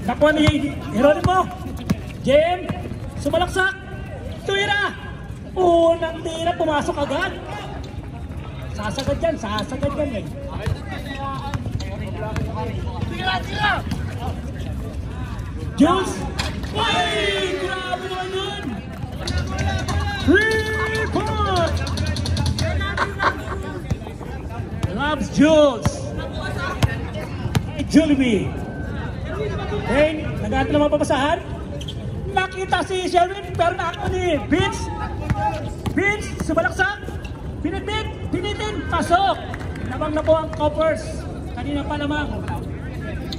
Nakuha ni Jeronimo. Jem, sumalaksak. Tuwira. Unang tira, pumasok agad. Sasagad yan eh. Tira! Jules! Ay! Grabe naman yun! 3-point! Loves Jules! Hey, Julie! Hey, nag-aantay naman papasahan? Nakita si Sherwin, pero nakita ni Vince! Vince, sumalaksak! Pinitin! Pasok! Namang na po ang coppers. Kanina pa namang.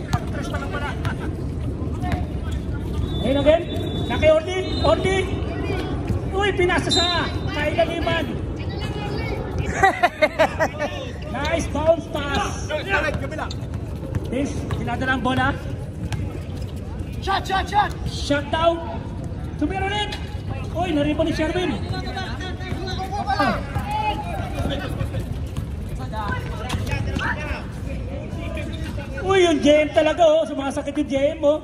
Pag-tres pa lang pala. Ayun again. Naki Ordi. Uy, pinasa sa kailaliman. Nice bounce pass. This, pinadala ang bola. Shot! Shot down. Tumira rin. Uy, naripo ni Sherwin. Uy, yung JM talaga oh. Sumasakit yung JM oh.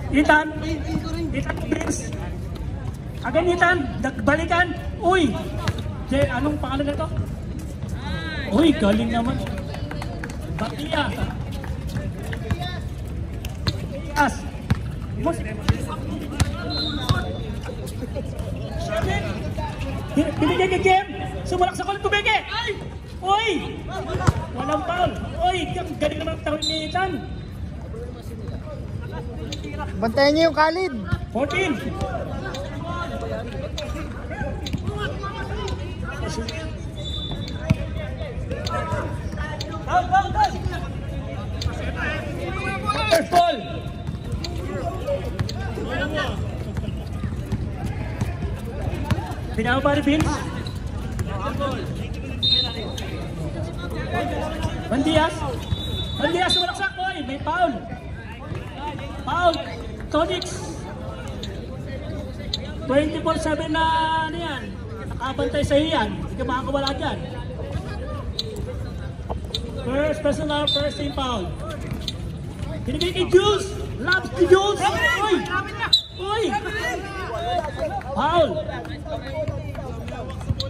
Ethan Prince. Again Ethan, nagbalikan. Uy, anong pangalan na to? Uy, galing naman. Batias. Binigay kay Jem. Sumalaksak ulit Kubeke. Uy, walang foul. Uy, galing naman ang tawin ni Ethan. Bantayan niyo yung Khalid. 14. First ball. Pinama pa rin Vince. Bandias, sumalaksak. Uy, may foul. Tonix. 24/7 na ano yan. Nakabantay sa iyan. Hindi ka makakawala dyan. First team foul. Binigay kay Jules. Loves to Jules. Uy!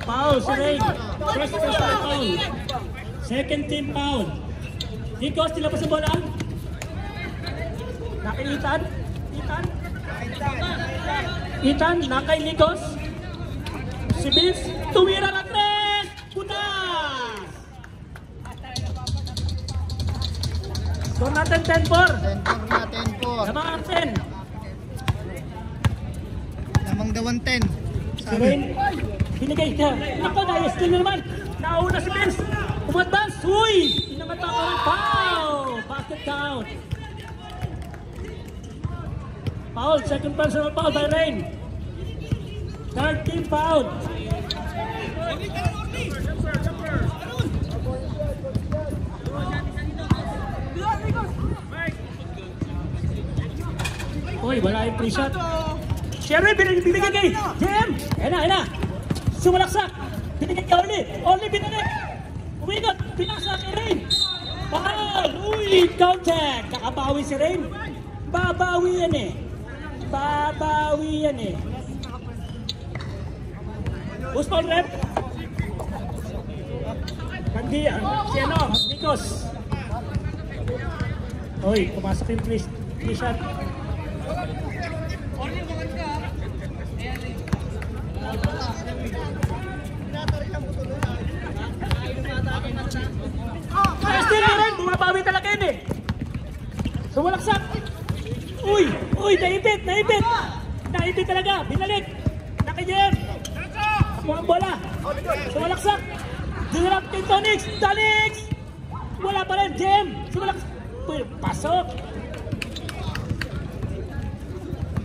Foul si Rain. First foul. Second team foul. Nikos, tila pa sa bola. Nakay Ethan, nakay Nikos. Si Vince, tumira na 3! Punas! Score natin 10-4. 10-4. Namang 10. Namang dawan 10. Si Rain, binigay niya. Naku, na-steal na naman. Nauna si Vince. Umadvance. Uy! Inangat ako ng foul. Basket count. Foul, second personal foul by Rain. Third team foul. Uy, wala yung free shot. Sherry, binigay kay Jem. Ayan na. Sumalaksak. Binigay kay Orly binigay. Umigot, pinasa kay Rain. Foul! Uy, contact. Nakabawi si Rain. Babawi yan eh. Who's foul rep? Si Nikos. Uy, pumasok yung free shot. Still rin, bumabawi talaga yun eh. Sumalaksak. Uy, naipit. Naipit talaga, binalik. Nakajem. Mga bola. Sumalaksak. Dinarap kay Tonix. Wala pa rin, Jem. Sumalaksak. Uy, pasok.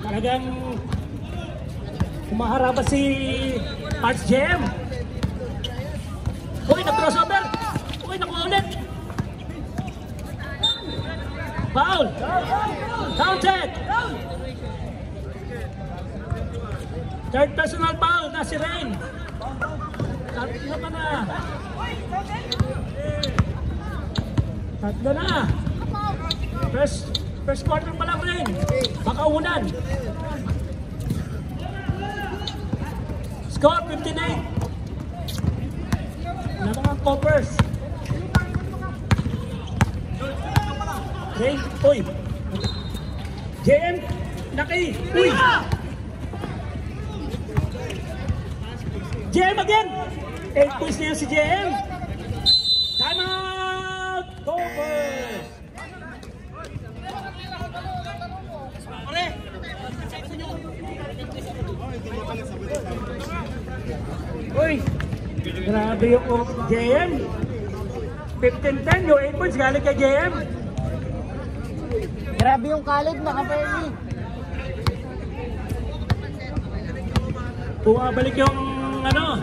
Talagang humaharap si Arts Jem. Uy, nag-crossover. Foul! Counted! Third personal foul na si Rain. Tatlo ka na. Tatlo na. First quarter pa lang Rain. Baka unan. Score 59. Na mga Coppers. Rain, uy. JM, Naki, uy. JM again. 8 points na yan si JM. Time out. Coppers. Uy, grabe yung JM. 15-10, yung 8 points galing kay JM. Grabe yung Khalid, naka-fairly. Bumabalik yung ano.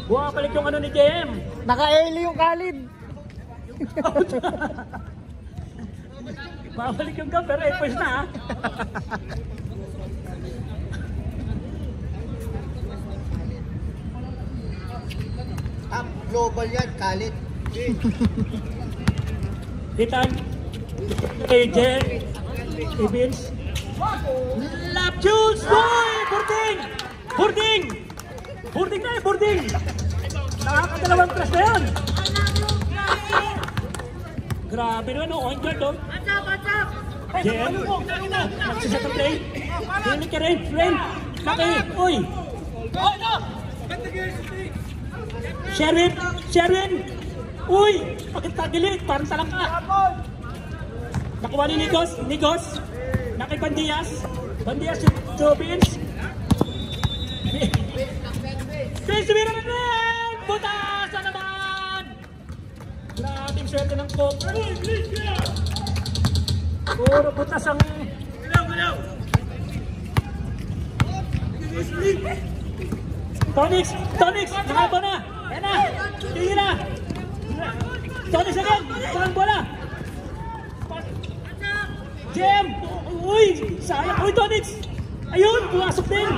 Bumabalik yung ano ni JM. Naka-early yung Khalid. Bumabalik yung gap, pero 8 points na ha. Top global yan, Khalid. Hitan. Kay JM. Evans. Lap Jules! Boy! Burding! Burding! Burding na eh, Burding! Nakakadalawang press na yan! Grabe naman o, on guard o. JM. Nagsisat ang play. Pinig ka rin, friend. Laki, uy! Sherwin! Sherwin! Uy! Pagkatagilid, parang talangka. Nakuha ni Nigos. Nigos. Nakay Bandias. Bandias to Vince. Vince, sumira na rin! Butas na naman! Grabing swerte ng Copper. Puro butas ang... Tonix! Tonix! Nakaba na! Yan na! Tingin na! Tonix again! Saan bola? Jem! Uy! Sayang! Uy, Tonix! Ayun! Pumasok din!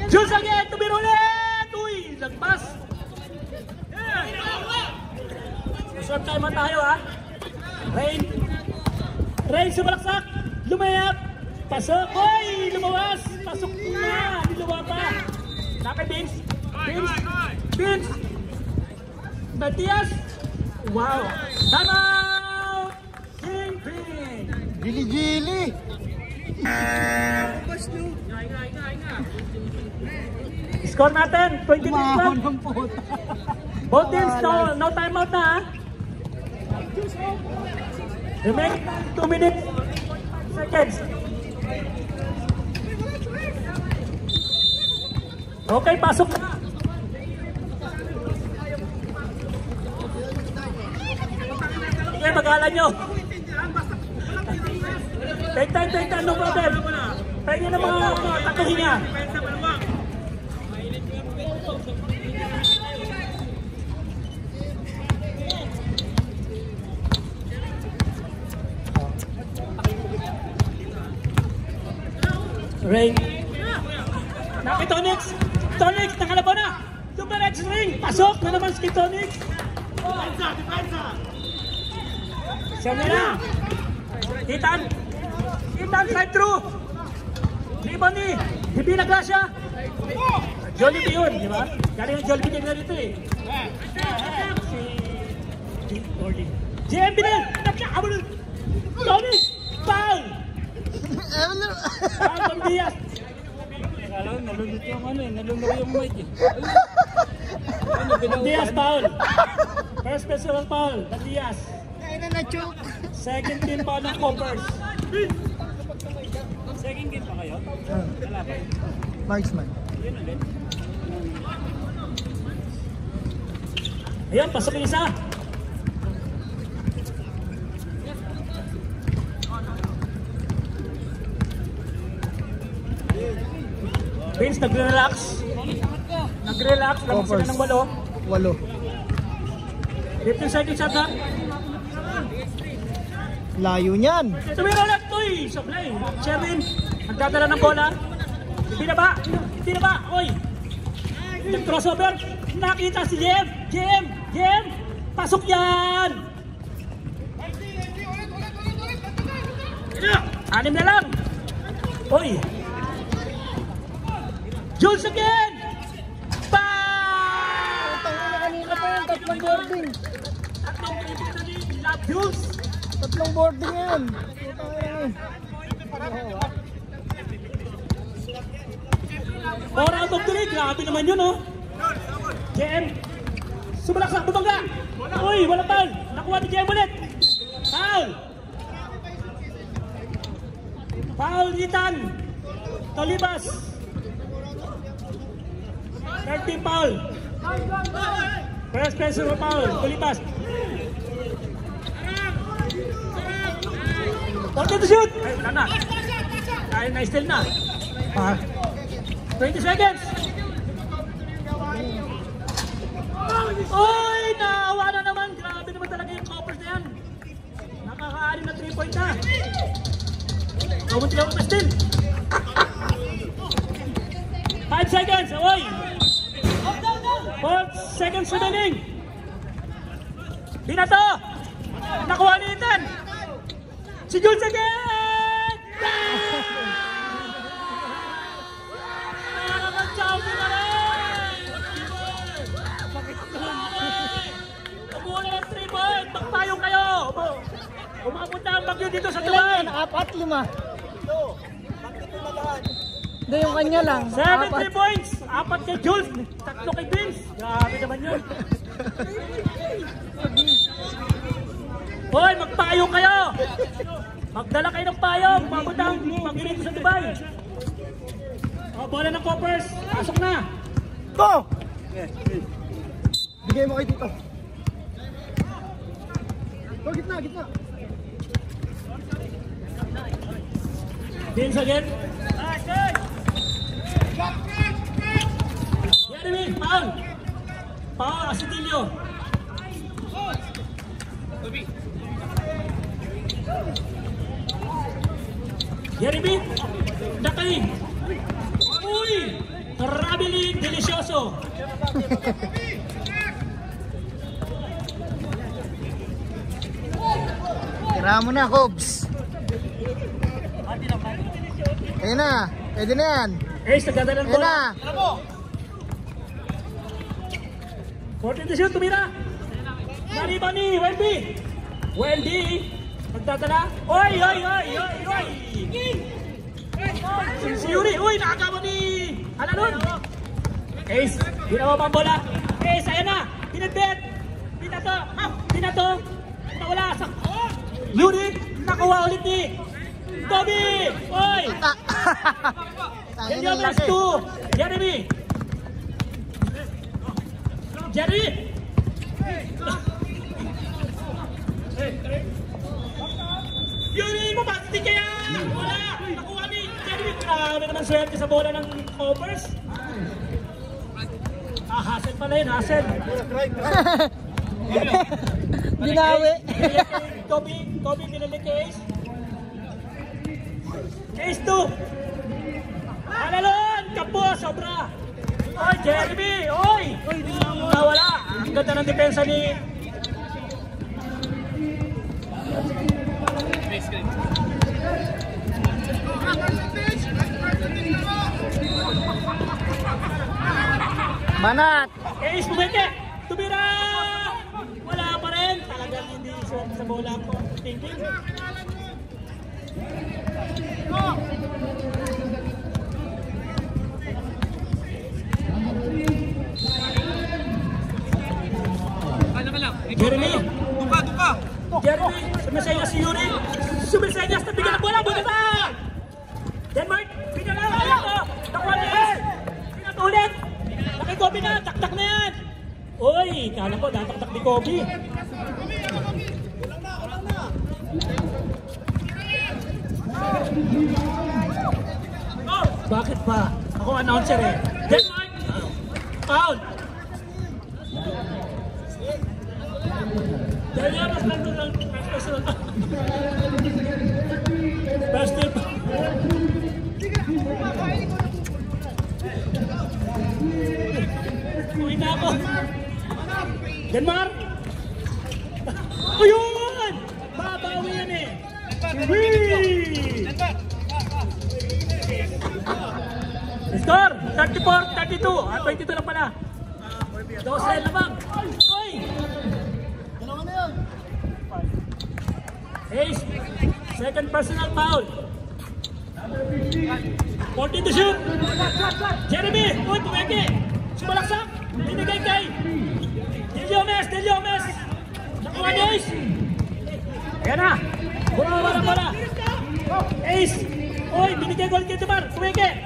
Jules again! Tumira ulit! Uy! Lagpas! Short time na tayo ha! Rain! Rain sumalaksak! Lumayap! Pasok! Uy! Lumawas! Pasok na! Niluwa pa! Nakay Vince! Vince! Vince! Matias! Wow! Time out! Kingpin! Gili-gili! Score natin! 20 minutes Umahon lang! ng puta. Both teams, no timeout na ha! Remain 2 minutes seconds. Okay, pasok na. Okay, mag-aala nyo. Take time, no problem. Pwede na mga tatuhin niya. Rain. Naki Tonix! Tonix, nakalaban na! Super X ring! Pasok na naman si Tonix! Siya na! Hitan! Hitan, side through! Rebound ni Divina Gracia! Jollibee yun, di ba? Galing ang Jollibee din na dito eh. Si JMB na! Tonix! Foul! Foul Diaz! Alam, nalulot yung ano eh, nalulot yung mic eh. Diaz foul! First personal foul, Diaz. Kaya na na-choke. Second team foul ng Coppers. Second game pa kayo? Wala pa. Marksman. Yun ulit. Ayan, pasok yung isa. Vince nagre-relax. Nagre-relax. Lamang sila ng 8. 15 seconds shot ha. Layo niyan. Tumira ulit. Uy, sablay. Sherwin, nagdadala ng bola. Binaba. Uy. Nag-crossover. Nakita si Jem. Pasok yan. 6 na lang. Uy. Jules again. Kanina pa yan, tatlong boarding. Jules. Tatlong boarding yan. 4 out of 3. Grabe naman yun, oh. JM. Sumalaksak. Bumangga. Uy, walang foul. Nakuha ni JM ulit. Foul Ethan. Tolibas. 13 foul. First personal foul. Tolibas. Wanted to shoot. Ay, wala na. Dahil na-steal na. 20 seconds. Uy, naawa na naman. Grabe naman talaga yung coppers na yan. Nakaka-alim na 3-point na. Kamunti ako pa steal. 5 seconds. Uy. 4 seconds remaining. Binato. Nakuha ni Ethan. Si Jules again. Nakakachawin na rin. Kumuha na ng 3-point. Magpayong kayo. Umapunta ang bagyo dito sa Dubai. 4, 5. Hindi, yung kanya lang. 7 3 points. 4 kay Jules. 3 kay Vince. Grabe naman yun. Hoy, magpayong kayo. Magdala kayo ng payong. Mapunta ang bagyo dito sa Dubai. Bola ng Coppers. Pasok na. Go! Bigay mo kayo dito. Go, gitna. Vince again. Jeremy, foul. Asitilio. Jeremy, Nakay. Uy, marami delisyoso. Tira mo na, Cobs. Ayun na. Pwede na yan. Ace, nagdadala ng Ayun bola. na. 14 to shoot, tumira. Bani, Wendy. Magdadala. Oy. Si Yuri, uy, nakagawa ni Alalun. Ace, ginawa pa ang bola. Ace, ayan na. Pinadbet. Pinato. Wala. Yuri, nakuha ulit ni Toby. Oy. Yan yung last 2. Jeremy. Yuri, mabati kaya. Wala. Nakuha ni Jeremy. Grabe naman swerte sa bola ng Coppers. Hassel pala yun, hassel. Binawi. Kobe pinalik kay Ace. Ace 2. Alalon, kapo, sobra. Oy, Jeremy, oy. Nawala. Ang ganda ng depensa ni Banat. Ace, bumeke. Tumira. Wala pa rin. Talagang hindi swerte sa bola ko. Thinking. Jeremy. Jeremy. Sumisayas si Yuri. Sumisayas. Nabigyan ng bola. Buta pa. Denmark. Bigyan lang. Nakuha ni Ace. Pinatulit. Kobe na, taktak na yan! Uy, kala ko, dataktak ni Kobe. Bakit pa? Ako Ako announcer eh. Denmark! Foul! Dahil yan, mas nandun lang. First tip. Uwi na ako. Denmark! Ayun! Babawi yan eh. Whee! Score! 34-32. 22 lang pala. 12 lamang. Oy! Dalawa na yun. Ace. Second personal foul. 14 to shoot. Jeremy. Uy, pumeke. Sumalaksak. Binigay kay Del Yomes. Nakuha ni Ace. Ayan na. Bola. Ace. Uy, binigay goal kay Demar. Pumeke.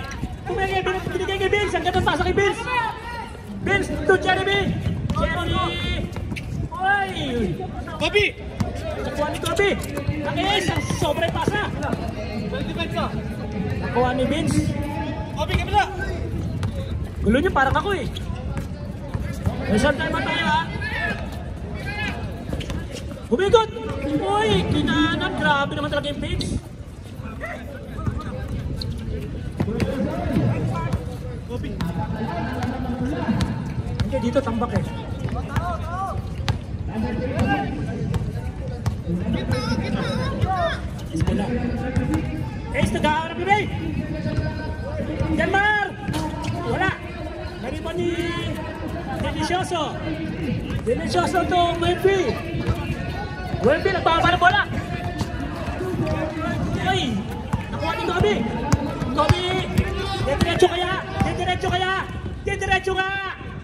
Binigay kay Bills. Ang ganda pasa kay Bills. Bills to Jeremy. Uy. Kobe! Nakuha ni Kobe. Naki-Ace. Ang sobrang pasa. Nakuha ni Vince. Kobe, kabila! Gulo niyo parang ako eh. Reserve time ba tayo ha? Humigot! Uy, kinaanan. Grabe naman talaga yung Vince. Kobe! Hindi, dito tambak eh. Ace, nag-aarap yun eh! Denmark! Wala! Nariban ni Delicioso to Wemby. Wemby, nagpapara bola! Ay! Nakuha ni Kobe! Kobe! Diretso kaya!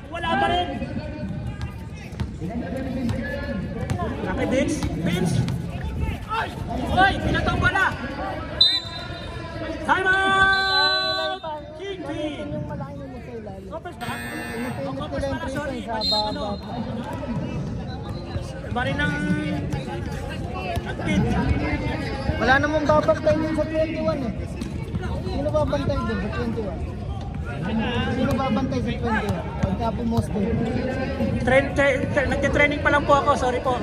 Wala pa rin! Laki Vince! Ay! Pinatang bola! Time out! Kingpin! Yung malaki yung sa ilalim. Kopers ba? Pinipinit nila yung 3 points sa baba. Iba rin ng agpit. Wala namang babantay din sa 21 eh. Sino babantay din sa 21? Sino babantay sa 21? Pagka pumost din. Nagtitraining pa lang po ako, sorry po.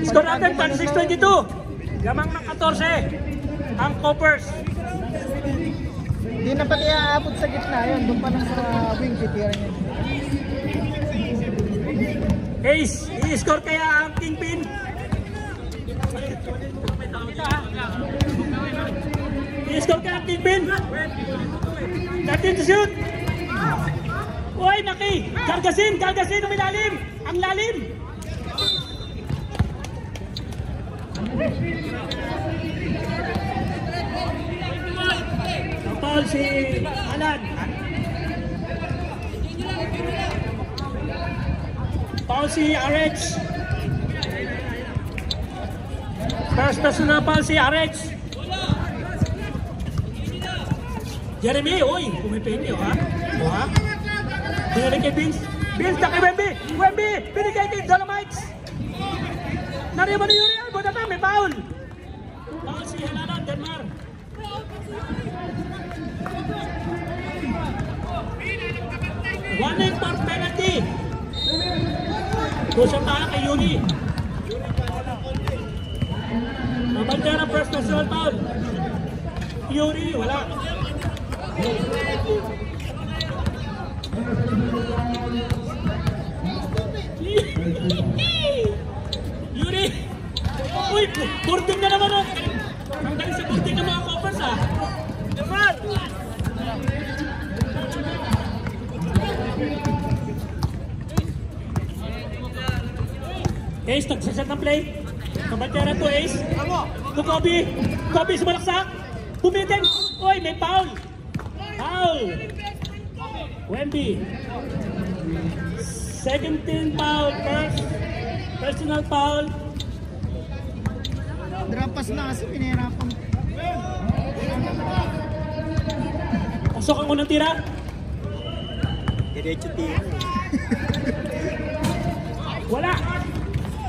Score natin 36-22. Lamang ng 14 ang Coppers. Hindi na pati aabot sa gitna yun. Doon pa lang sa wing titira niya. Ace, i-score kaya ang Kingpin. I-score kaya ang Kingpin. 13 to shoot. Uy, Naki! Gargasin! Ang ilalim! Ang lalim! Foul si Alan. Foul si RH. First personal foul si RH. Jeremy, uy! Pumipili, ha? Ha? Binalik kay Vince. Vince na kay Wemby! Binigay kay Dolomites! Nariban ni Yuri! Buta na, may foul! Foul si Helanan, Denmark. Warning for penalty! Kusang tayo kay Yuri. Mabantay na first personal foul. Yuri, wala. Yuri! Uy! Boarding na naman! Ang galing sa boarding ng mga Coppers ha! Naman! Ace, nagsaset ng play. Kabantera to Ace. To Kobe. Kobe sumalaksak. Pumitin. Uy, may foul. Foul. Wemby. Second team foul. First personal foul. Drop pass na kasi pinahirapan. Pasok ang unang tira. Diretso tira. Wala.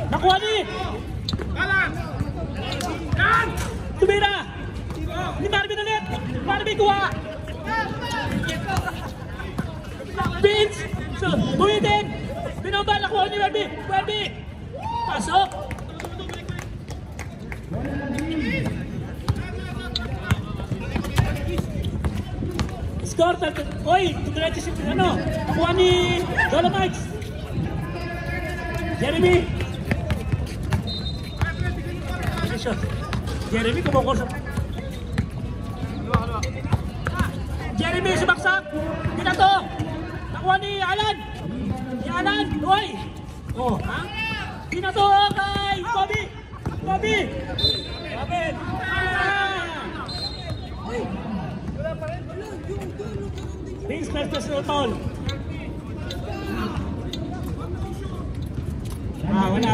Nakuha ni tumira. Ni Marvin ulit. Marvin kuha. Vince. So, buwitin. Binaba na kuha ni Webby. Webby. Pasok. Score. Oy, tumiretso si ano. Kuha ni Dolomites. Jeremy. Jeremy kumukursa. Jeremy sumaksak. Pinato. Nakuha ni Alan. Ni Alan. Uy. Oh, ha? Pinato kay Kobe. Kobe. Kapit. Vince first personal foul. Wala.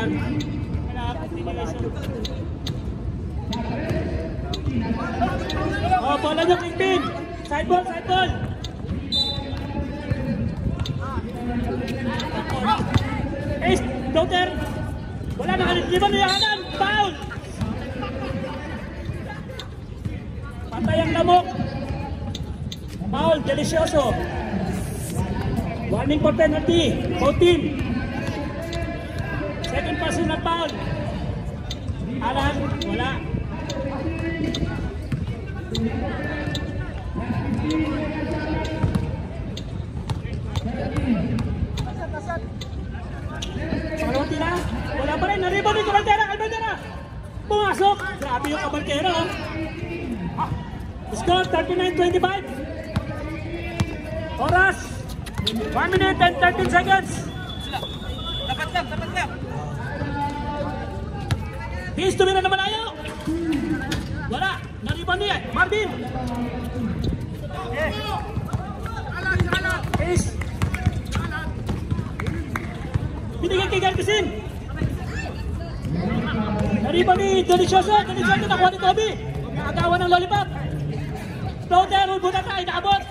Oh, bola nyo, Kingpin. Side ball, side ball. Ace, floater. Wala, nakalimutan ni Alan. Foul. Patay ang lamok. Foul, delicioso. Warning for penalty. Both team. Second personal foul. Alan, wala. Pangalawang tira. Wala pa rin. Naribon yung Cabaltera. Pumasok. Grabe yung Cabaltera. Score 39-25. Oras 1 minute and 13 seconds. Dapat lang. Vince, tumira naman ayaw. Wala. Naribon niya. Marvin. Ace. Binigyan kay Gargasin. Naribon ni Delicioso. Nakuha ni Kobe. Nakagawa ng lollipop. Floater. Buta tayo. Naabot.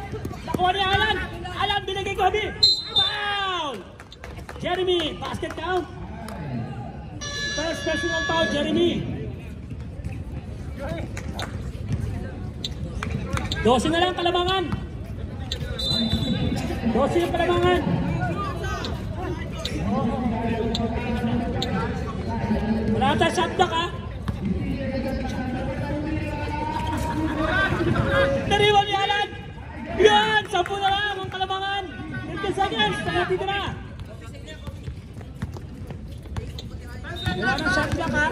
Nakuha ni Alan. Alan binigay Kobe. Foul. Jeremy. Basket count. First personal foul, Jeremy. 12 na lang Kalamangan. 12 yung Kalamangan. Wala tayo shot block, ha? Nariwan ni Alan. Yan! 10 na lang ang Kalamangan. 15 seconds. Natito na. Wala nang shot block, ha?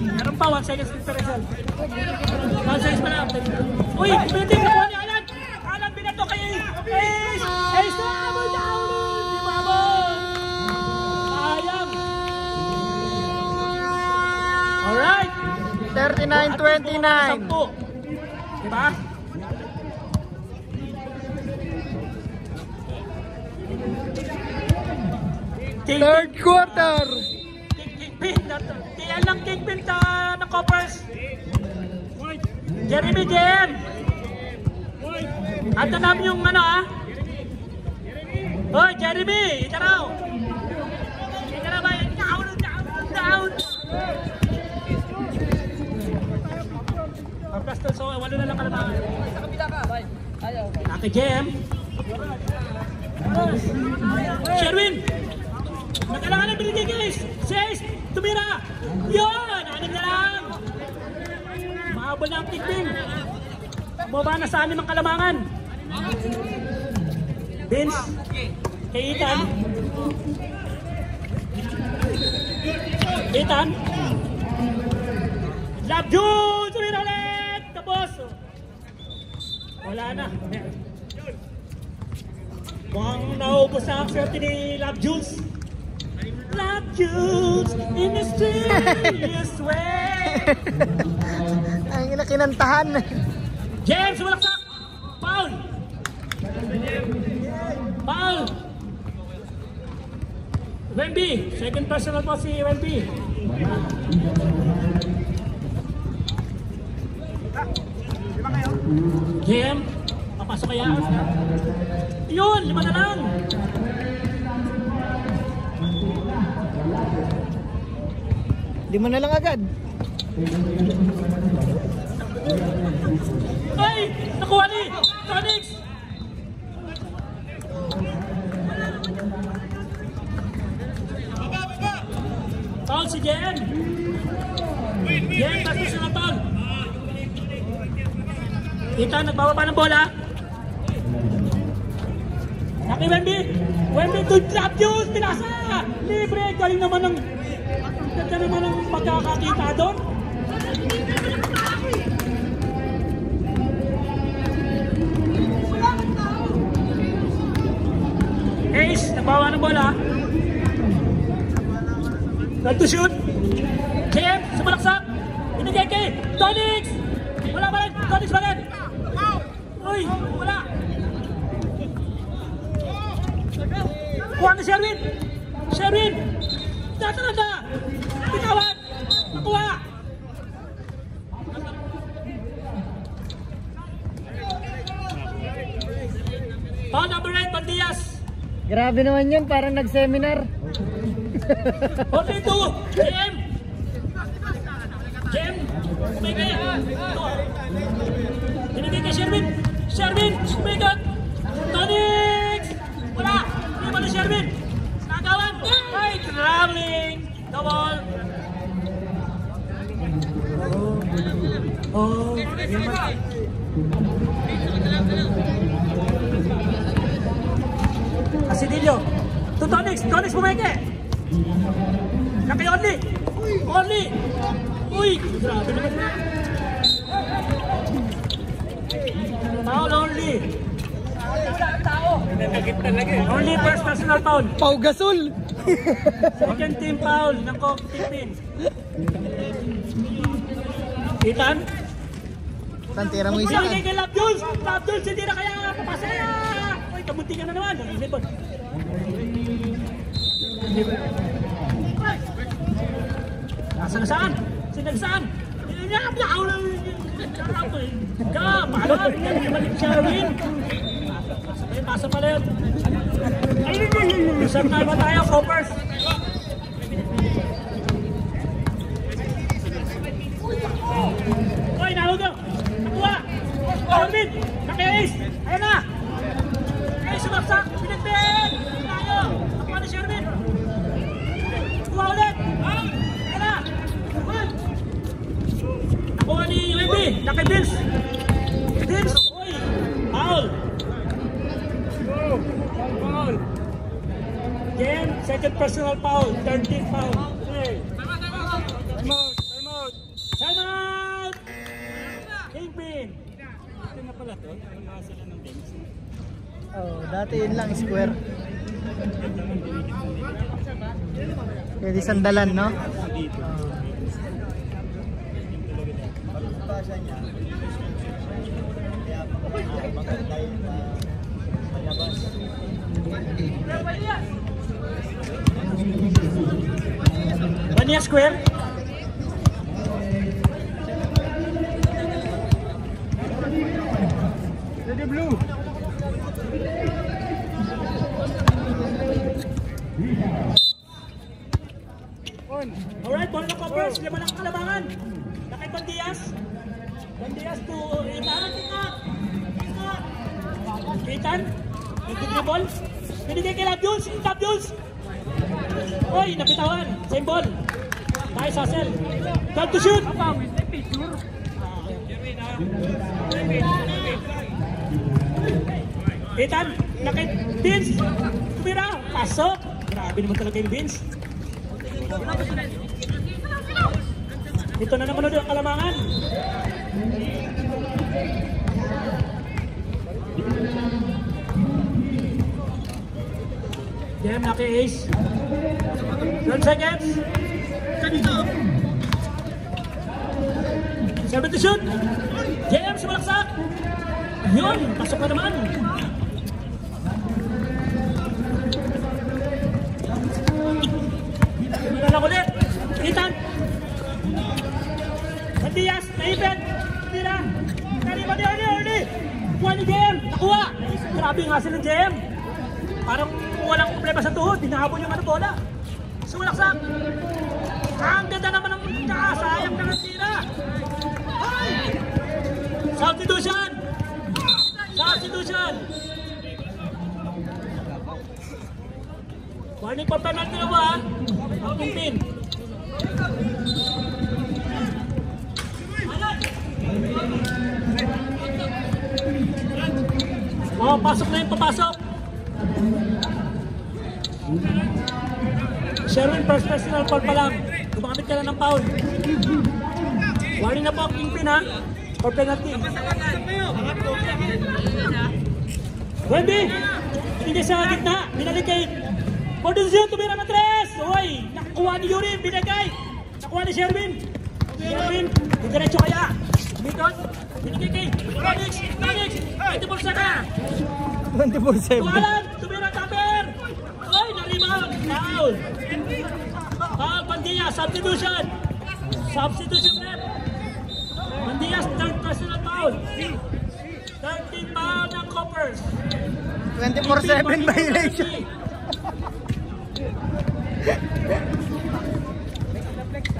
Meron pa 1 seconds differential. 1 seconds pa lang. Uy! Pwede nakuha ni Alan! Alan binato kay Ace! Ace na! Abol down! Di ba abol? Sayang! Alright! 39-29. Diba? Third quarter. Tiyan lang Kingpin ng Coppers. Jeremy Jem. Ando namin yung ano, ha? Hoy, Jeremy! Ika raw! Ika raw ba? Down! Pagkastal, so walo na lang Kalamangan. Sa kabila ka, bay. Ayaw. Ate Jem. Sherwin! Nagkailangan ng binigay guys! 6! Tumira! Yun! 6 na lang! Mahabol na ang Kingpin. Bumaba na sa 6 ang Kalamangan. Vince. Kay Ethan. Ethan. Love Jules! Tumira ulit! Tapos! Wala na. Mukhang naubos na ang swerte ni Love Jules. Love Jules in a mysterious way. Ang kinantahan. James, walaksak! Foul! Foul! Wemby, second personal po si Wemby. James, papasok kaya? Yun, 5 na lang! Lima na lang agad. Ay! Nakuha ni Tonix! Foul si Jen! Jen, basta sa natol! Kita, nagbababa ng bola. Naki Wemby! Wemby, good trap juice! Pinasa! Libre! Galing naman ng... Ganda naman ng magkakakita doon. Ace, nagbawa ng bola. Like to shoot. JM, sumalaksak. Binigay kay Tonix! Wala ba rin? Tonix ba rin? Uy, wala. Kuha na Sherwin! Sherwin! Tatangan na! Bitawan! Nakuha! Foul number 9, Bandias! Grabe naman yun, parang nag-seminar. Only two! JM! JM! Umigay! Binigay kay Sherwin! Sherwin! Umigot! Tonix! Wala! Hindi ba na Sherwin? Nagawan! Ay! Traveling! The ball! Oh! Asidillo! To Tonix! Tonix bumeke! Yan kay Only! Only! Uy! Grabe naman! Foul Only! Only first personal foul! Pau Gasol! Second team foul ng team. Ethan? Tantira mo isa. Binigay kay Love Jules! Love Jules hindi na kaya papasa kaya! Uy, kamunti ka na naman! Nag-libot! Saan? Sinagsaan? Niyablaw lang! Paano? Balik Sherwin! Pasa pala yun! Isang time ba tayo, Coppers? Uy, nahulog yun! Nakuha! Ormin! Naki-ace! Ayan na! Ace, sumaksak! Pinagpin! Tayo! Nakuha ni Sherwin! Nakuha ulit! Ayan na! Nakuha ni Wemby! Naki-Vince! Vince! Uy! Foul! Foul! Again, second personal foul, 13th foul. Okay. Time out! Time out! Time out! Kingpin! Ito na pala to. Wala sila ng bench. Oh, dati yun lang, square. Pwede sandalan, no? Mania Square. Ready blue. Alright, bola ng Coppers, 5 lang kalabangan. Nakay Bandias. Bandias to Ethan. Ethan. Nagtitribol. Binigay kay Love Jules. Love Jules. Oy, napitawan. Same ball. Tayo sa cell. Time to shoot. Ethan. Nakay Vince. Tumira. Pasok. Grabe naman talaga yung Vince. Ito na naman ulit ang kalamangan. Jam naki-ace. 12 seconds. 7 to shoot. Jam sumalaksak. Yun, pasok na naman. Ito na ulit. Ethan. Bandias, naipit. Tira. Kariba ni Early. Kuha ni JM. Nakuha. Grabe nga sila JM. Parang walang problema sa tuhod. Dinahabol yung bola. Sumalaksak. Ang ganda naman ng sayang na ng tira. Substitution! Substitution! Warning pa penalty na ba ha? Ang pin. Oh, pasok na yung papasok. Sherwin, first personal foul pa lang. Gumagamit ka na ng foul. Warning na po ang kingpin ha. For penalty. Wendy! Binigay sa gitna. Binalik kay Cordonzio. Tumira na 3. Uy! Nakuha ni Yuri. Binigay. Nakuha ni Sherwin. Sherwin. Diretso kaya. Mikot. Binigay kay Ronix. Ronix. 24 seconds. 24/7. Tuwalan. Tumira Taper. Uy! Na-rebound. Foul. Foul. Bandiya. Substitution. Substitution rep. Bandias, third personal foul. 13 foul ng Coppers. 24/7 violation.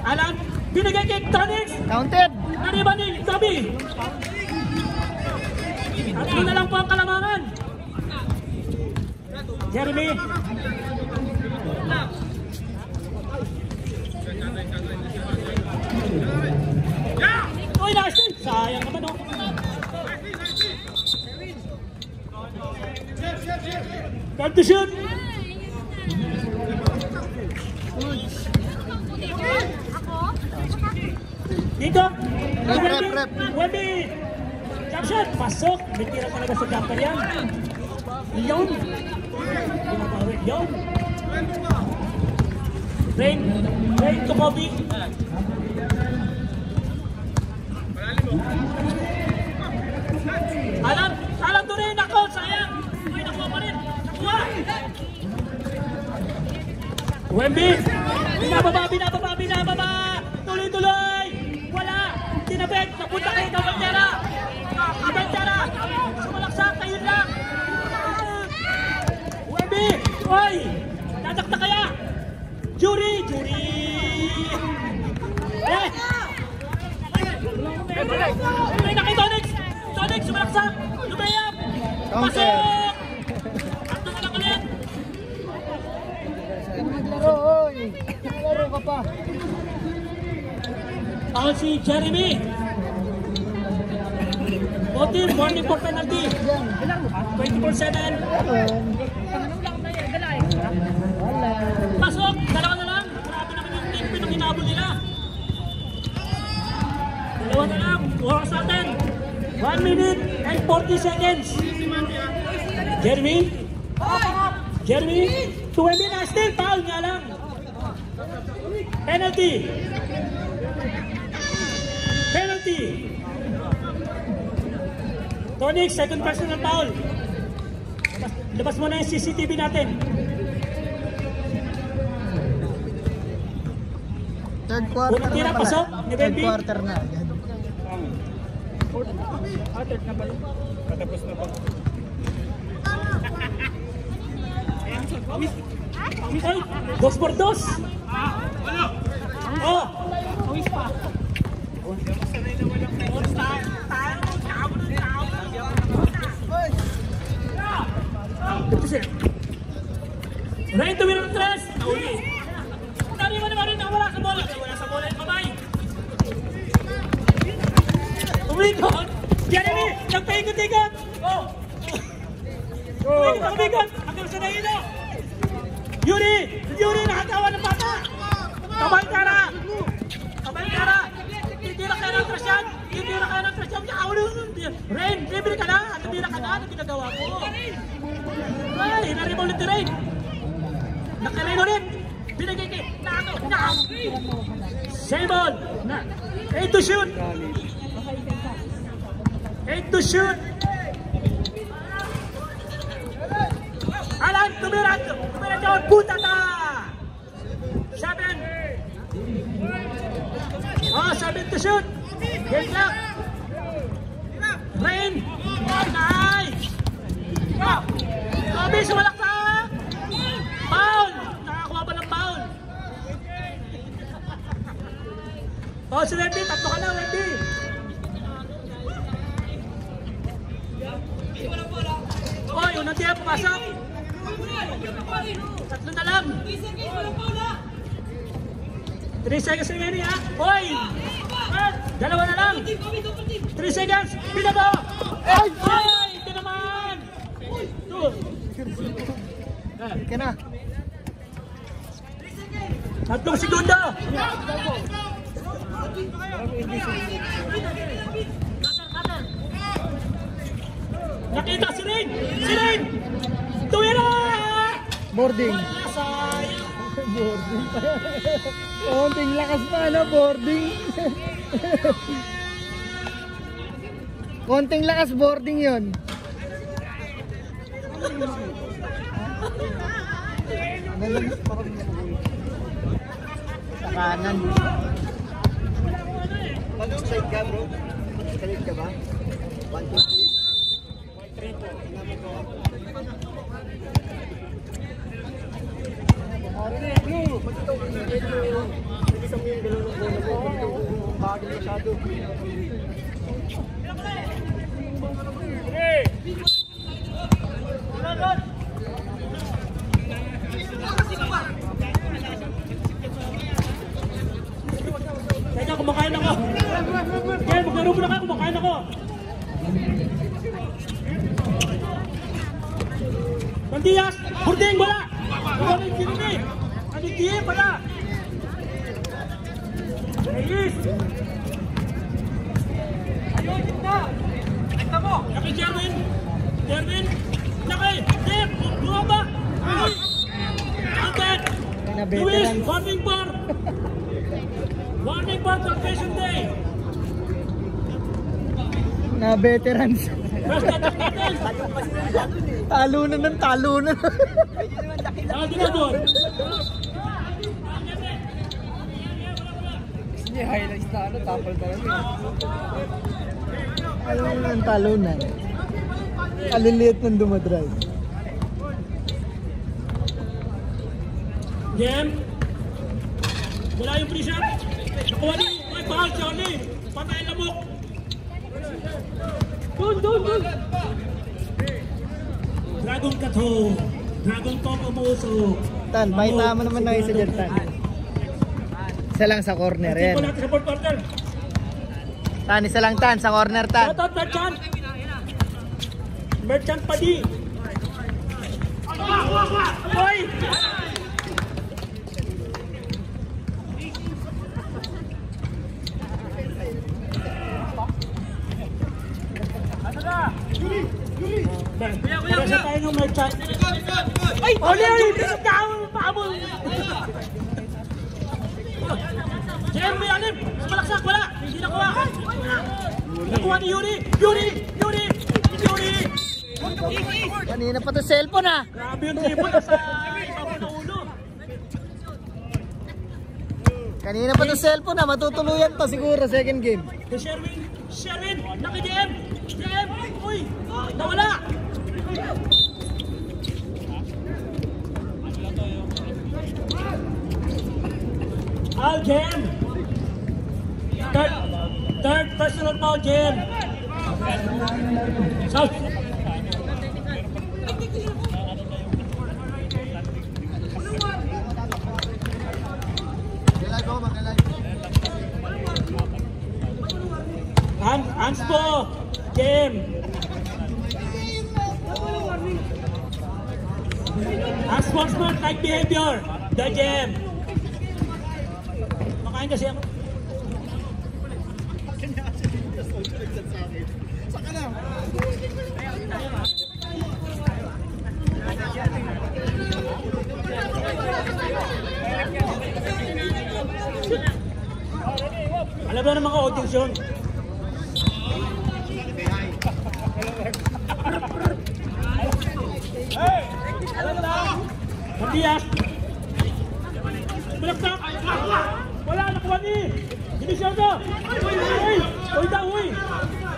Alan, binigay kay Tronix. Counted. Nariba ni Gabi. At na lang po ang kalamangan. Jeremy. Uy, last time. Sayang naman oh. Time to shoot. Dito. Rep. Webby. Jump shot. Pasok. May tira talaga sa jumper yan. Yun. Yun. Rain to Kobe. Alam to rin ako, sayang. Uy, nakuha pa rin. Nakuha. Wemby. Binababa. Tuloy. Wala. Tinabek. Napunta kayo ng Bandera. Bandera. Sumalaksak. Kayo lang. Wemby. Uy. Tatakta kaya. Jury. Eh. Uy, na kay Tonix. Sumalaksak. Lumayap. Pasok. Ato ka lang ulit. Laro ka pa. Foul si Jeremy. Motive, warning for penalty. 24/7. Pasok, dalawa na lang. Grabe naman yung team pinong hinabol nila. Dalawa na lang, oras natin. 1 minute and 40 seconds. Jeremy, to Wemby na still, foul nga lang. Penalty. Tonic, second personal foul. Labas mo na yung CCTV natin. Third quarter Unang tira, na pala. pasok ni Third Wemby. quarter na. Third na ba? Patapos na ba? Ay, 2-2. Oh! Rain to win ang 3. Nauli. Sabi mo naman rin na wala sa bola. Wala sa bola yung babay. Umikot. Jeremy, nagpaikot-ikot. Umikot. Hanggang sa nahilo. Yuri, nakatawa ng bata. Kabay kara. Titira ka ng trasyan. Rain, libre ka na. Titira ka na. Ano ginagawa ko? Ay, nariba ulit ni Rain. Nakarain ulit. Binigay kay Nako. Same ball. 8 to shoot. Alan, tumira doon. Puta ta. 7. Oh, 7 to shoot. Game clock. Rain. Nice. Kobe, sumalak ka. Foul. Nakakuha pa ng foul. Oh, si Wemby. Tatlo ka na, Wemby. Jeff, pumasok. Tatlo na lang. 3 seconds remaining, ha? Hoy! Dalawa na lang. 3 seconds. Binato! Ay! Ito naman! 2. Ika na. 3 segundo. Nakita si Rain! Si Rain! Tuwira! Boarding. Sayang! Boarding pa. Konting lakas pa, no? Boarding. Konting lakas, boarding yon. Sa kanan. Mag-side ka, bro? Kalit ka ba? 1, 2, 3. Teka, kumakain ako. Kaya maglaro mo na ka, kumakain ako. Bandias, Burding, wala. Wala yung sinumi. Anitiye, wala. Reyes. Ayun, gitna. Nakita mo. Laki Jerwin. Jerwin. Laki. Jeff. Bumaba. Uy. Alten. Luis. Warning bar. Warning bar confession day. na veterans. First touch of defense. Talunan ng talunan. Lagi na doon. Hindi, highlights na ano, tapal talaga. Talunan ng talunan. Aliliit ng dumadrive. Game. Wala yung free shot. Nakuha ni may foul si Oli. Patay lamok. Doon. Dragon Kato. Dragon Talk umuso. Tan, may tama naman na isa dyan, Tan. Isa lang sa corner, yan. Tipo natin sa fourth quarter. Tan, isa lang, Tan, sa corner, Tan. Shout out Merchant. Merchant Padi. Hoy! Parasa tayo ng Merchant. Ay! Oli! Bisip ka ako! Paabol! Jem, may alim! Malaksak! Wala! Hindi nakuha! Nakuha ni Yuri! Yuri! Kanina pa to cellphone, ah. Grabe yung tribon sa ibabaw ng ulo. Kanina pa to cellphone, ah. Matutuluyan to siguro, second game. Si Sherwin! Laki Jem! Jem! Uy! Nawala! Al Jem! Third personal foul, Jem! South! Hands po! Jem! Hands once more, like behavior! The Jem! Makain kasi ako. Alam mo na mga audience yun. Matias! Balaksak! Wala! Nakuha ni! Dinisyoso! Uy!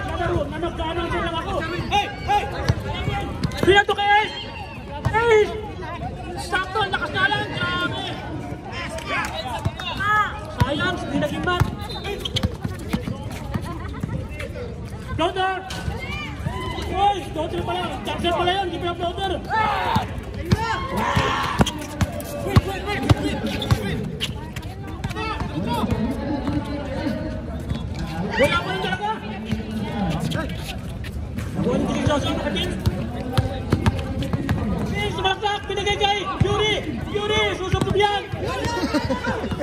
Nalaro! Nanagkanan siya lang ako! Pinato kay Ace! Ace! Sakto! Lakas na lang! Grabe! Sayang! Hindi naging mat! Counter! Uy! Counter pala! Offset pala yun, hindi pa yung floater. Wala pa rin talaga. Nakuha ng Diligaw sa akin. Sumaksak, pinagay kay Yuri! Yuri, susubsob yan!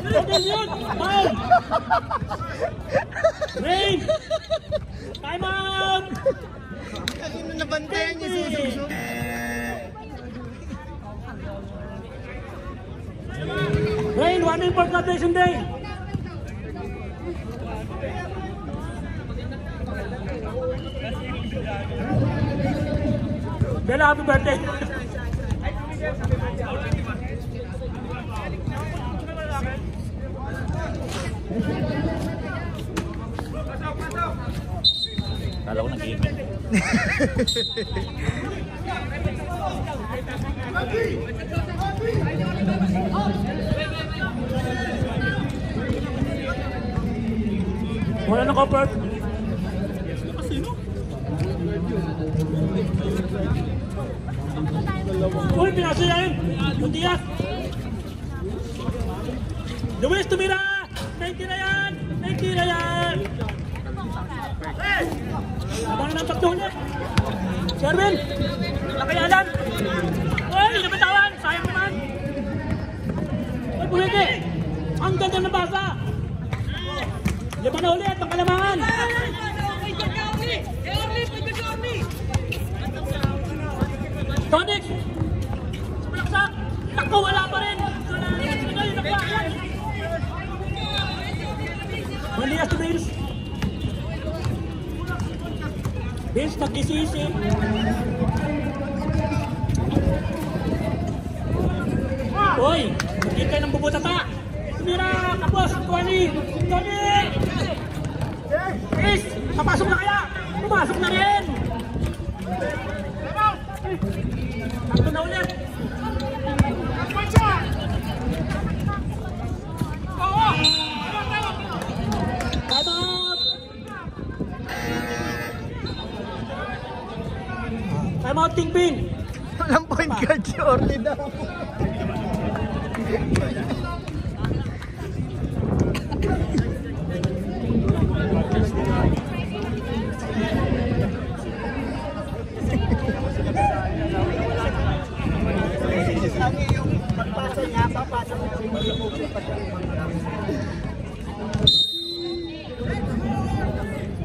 Hotel yun! Foul! Rain! Time out! Kanino nabantayan niya susubsob? Rain, 1 for graduation day! Bella, happy birthday! Kala ko nag-game. Wala na copper. Uy, pinasiyain! Mutiyak! Luis, tumira! 90 na yan! 90 na yan! Abangan ang takto niya! Sherwin! Nakayalan! Uy, nabatawan! Sayang naman! Uy, pumiti! Ang ganda ng basa! Lima na ulit ang kalamangan! Tonic! Sumalaksak! Naku, wala pa rin! Malias to Vince! Vince, nag-isisi! Uy! Hindi kayo ng bubutata! Tumira! Kapos! Tony! Tony! Vince! Kapasok na kaya! Pumasok na rin! Takto na ulit! Time out! Time out, Tingpin! Walang point guard si Orly daw.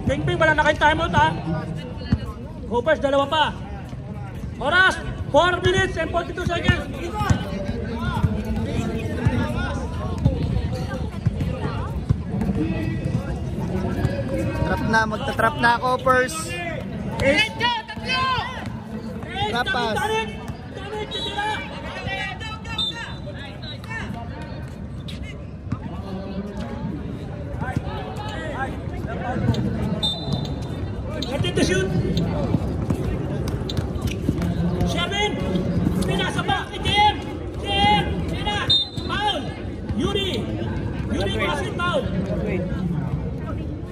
Tingpin, wala na kayong timeout ha. Hoopers, dalawa pa. Oras, 4 minutes and 42 seconds. Trap na, magta-trap na ako, Hoopers. Trapas. Ready to shoot. Sherwin, pinasa pa kay Jim. Jim, Ina, foul. Yuri, Yuri Basit foul.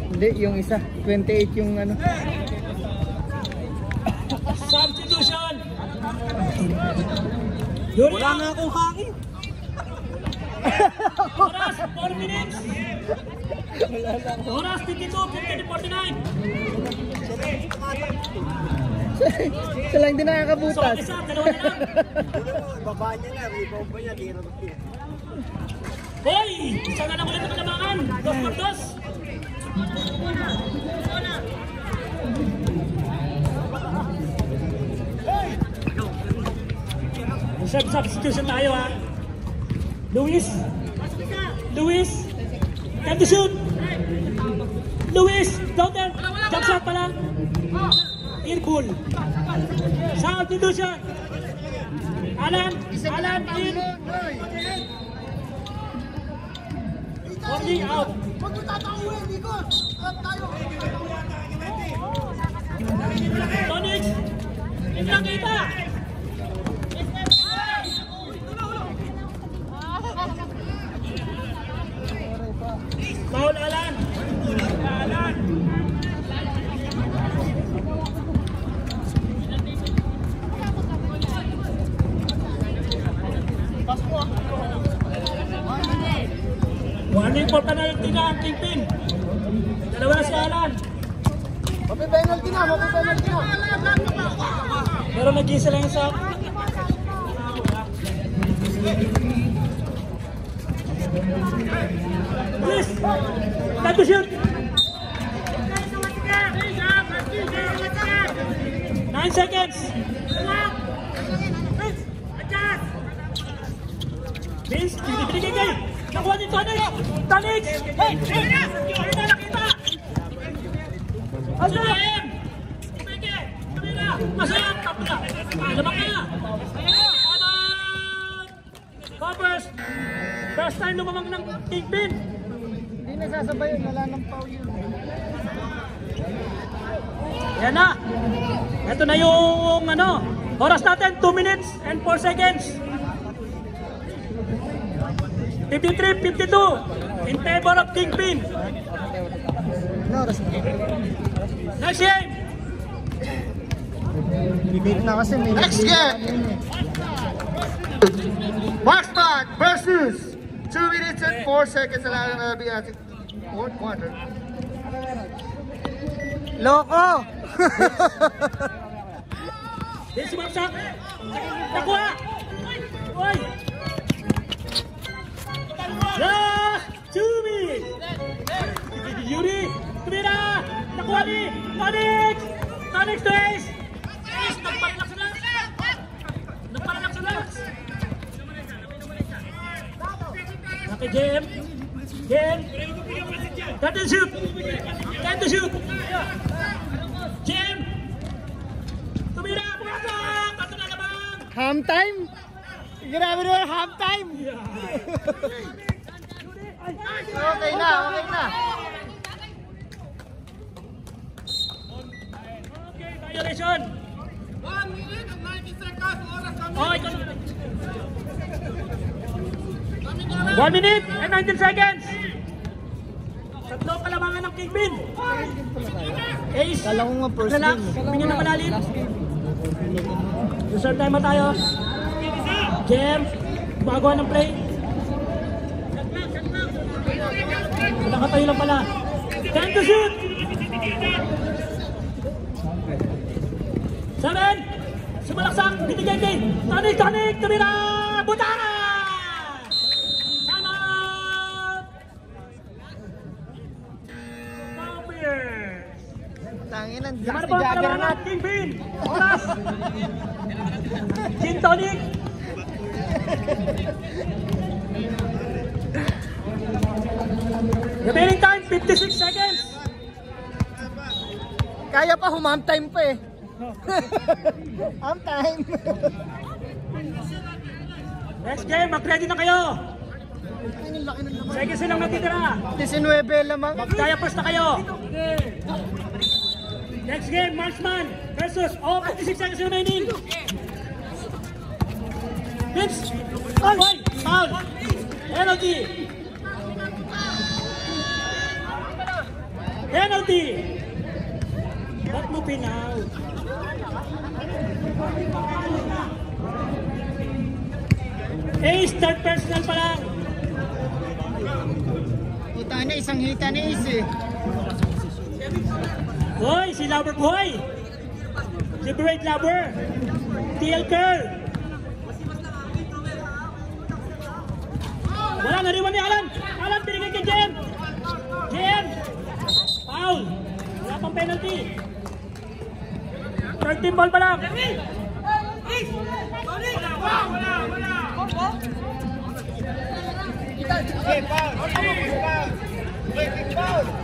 Hindi, yung isa. 28 yung ano. Substitution. Yuri, wala na akong hangin. Oras, 4 minutes. Oras, 52, 50-49. Siya lang din nakakabutas. So, isa, dalawa na lang. Baba niya na, rebound ba niya, liro. Hoy! Isa na lang ulit ang kalamangan. 2 por 2. Substitution tayo ha. Luis. Luis. Time to shoot. Luis. Down there. Jump shot pa lang. Air ball. Substitution. Alan. Alan in. Only out. Tonic. Ilang kita. Foul Alan. Alan. Warning for penalty na ang Kingpin. Dalawa na si Alan. Mapi-penalty na. Pero nag-isa lang sa... Please! Time to shoot! 9 seconds! Vince, binibigay kayo! Nakuha ni Tonic! Tonic! Hey! Ayun na nakita! Ano? Kumike! Kamila! Masaya! Tapos na! Labang na! Covers! First time lumamang ng Kingpin! Hindi nasasabay yun. Wala nang foul yun. Yan na! Ito na yung ano, oras natin, 2 minutes and 4 seconds. 53-52 in favor of Kingpin. Ano oras na? Next game! Late na kasi. Next game! Marksman versus 2 minutes and 4 seconds na lang na nabi ating fourth quarter. Loko! This Marksak! Nakuha! Oy! Last 2 minutes! Yuri! Tumira! Nakuha ni! Tonic! Tonic to Ace! Ace! Nagpalak sa Lance! Nagpalak sa Lance! Naki JM! JM! Time to shoot! Time to shoot! JM! Tumira! Pumasok! Pato na naman! Half time? Grabe naman, half time! Okay na. Okay, violation! 1 minute and 90 seconds. Oras kami. Oh, ikaw na. 1 minute and 19 seconds! Tatlo kalamangan ng Kingpin! Ace! Kala ko nga first Relax! game. Tingnan na malalim! Reserve time ba tayo? Jem! Gumagawa ng play! Nakatayo lang pala! Time to shoot! 7! Sumalaksak! Binigay kay Tonic! Tumira! Butara! Tangin ang Ano Jack ba ang Jagger kalamangan na. ng Kingpin? Oras! Gin Tonic! Remaining time, 56 seconds! Kaya pa, humam time pa eh. Half time. Next game, mag-ready na kayo! Seconds silang natitira! 19 lamang. Mag-diapers na kayo! Next game, Marksman versus 56 seconds remaining! Vince! Oy! Foul! Penalty! Penalty! Ba't mo pinaw? Ace, third personal pa lang! Puta na, isang hita ni Ace eh. Hoy, si Lover Boy! Si Great Lover! TL Curl! Wala, nariwan ni Alan! Alan, binigay kay Jem! Jem! Foul! Wala pang penalty! Third team ball pa lang!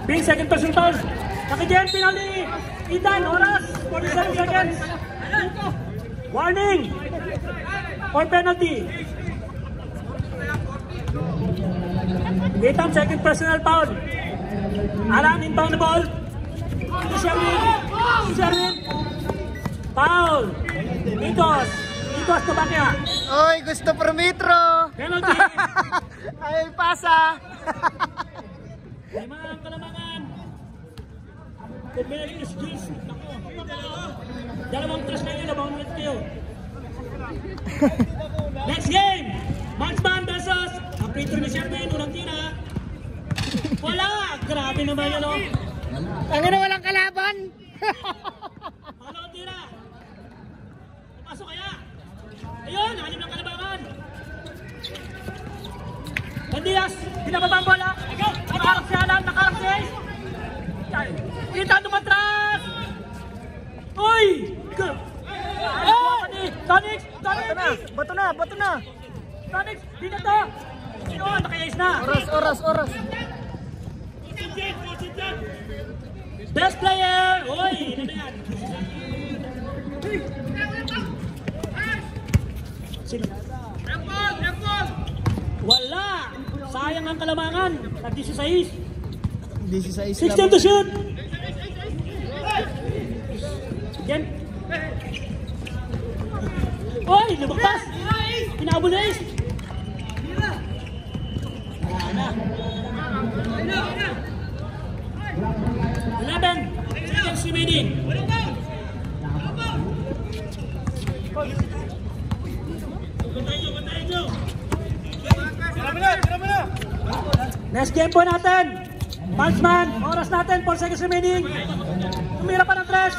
Being second person foul! Kaki Jem, penalty! Ethan, oras! 47 seconds! Warning! Or penalty! Ethan, second personal foul! Alan, inbound the ball! To Sherwin! Foul! Nikos to Bakya! Oy, gusto Prometro! Penalty! Ay, pasa! Lima ang kalamangan! Kung pinagin yung skills, dalawang trash kayo, dalawang minutes kayo. Next game! Marksman versus ang free throw ni Sherwin, unang tira. naman yan, oh. Ang ina walang kalaban. Pangalawang tira. Pasok kaya. Ayun, nakalim ng kalabangan. Bandias, pinababa ang bola. Nakarang si Alan, nakarang si Ace. Pinita dumatras. Uy! Ay! Tonix! Tonix! Bato na. Tonix! Di na to! Ayun, naka-ace na. Oras. Best player! Uy! Ano na yan? Sino? Wala! Sayang ang kalamangan. Nag-16. 16 to shoot! Yan. Uy! Lumagpas! Pinabol na Ace! Wala na. 11 seconds remaining. Next game po natin. Punchman, oras natin, 4 seconds remaining. Tumira pa ng 3.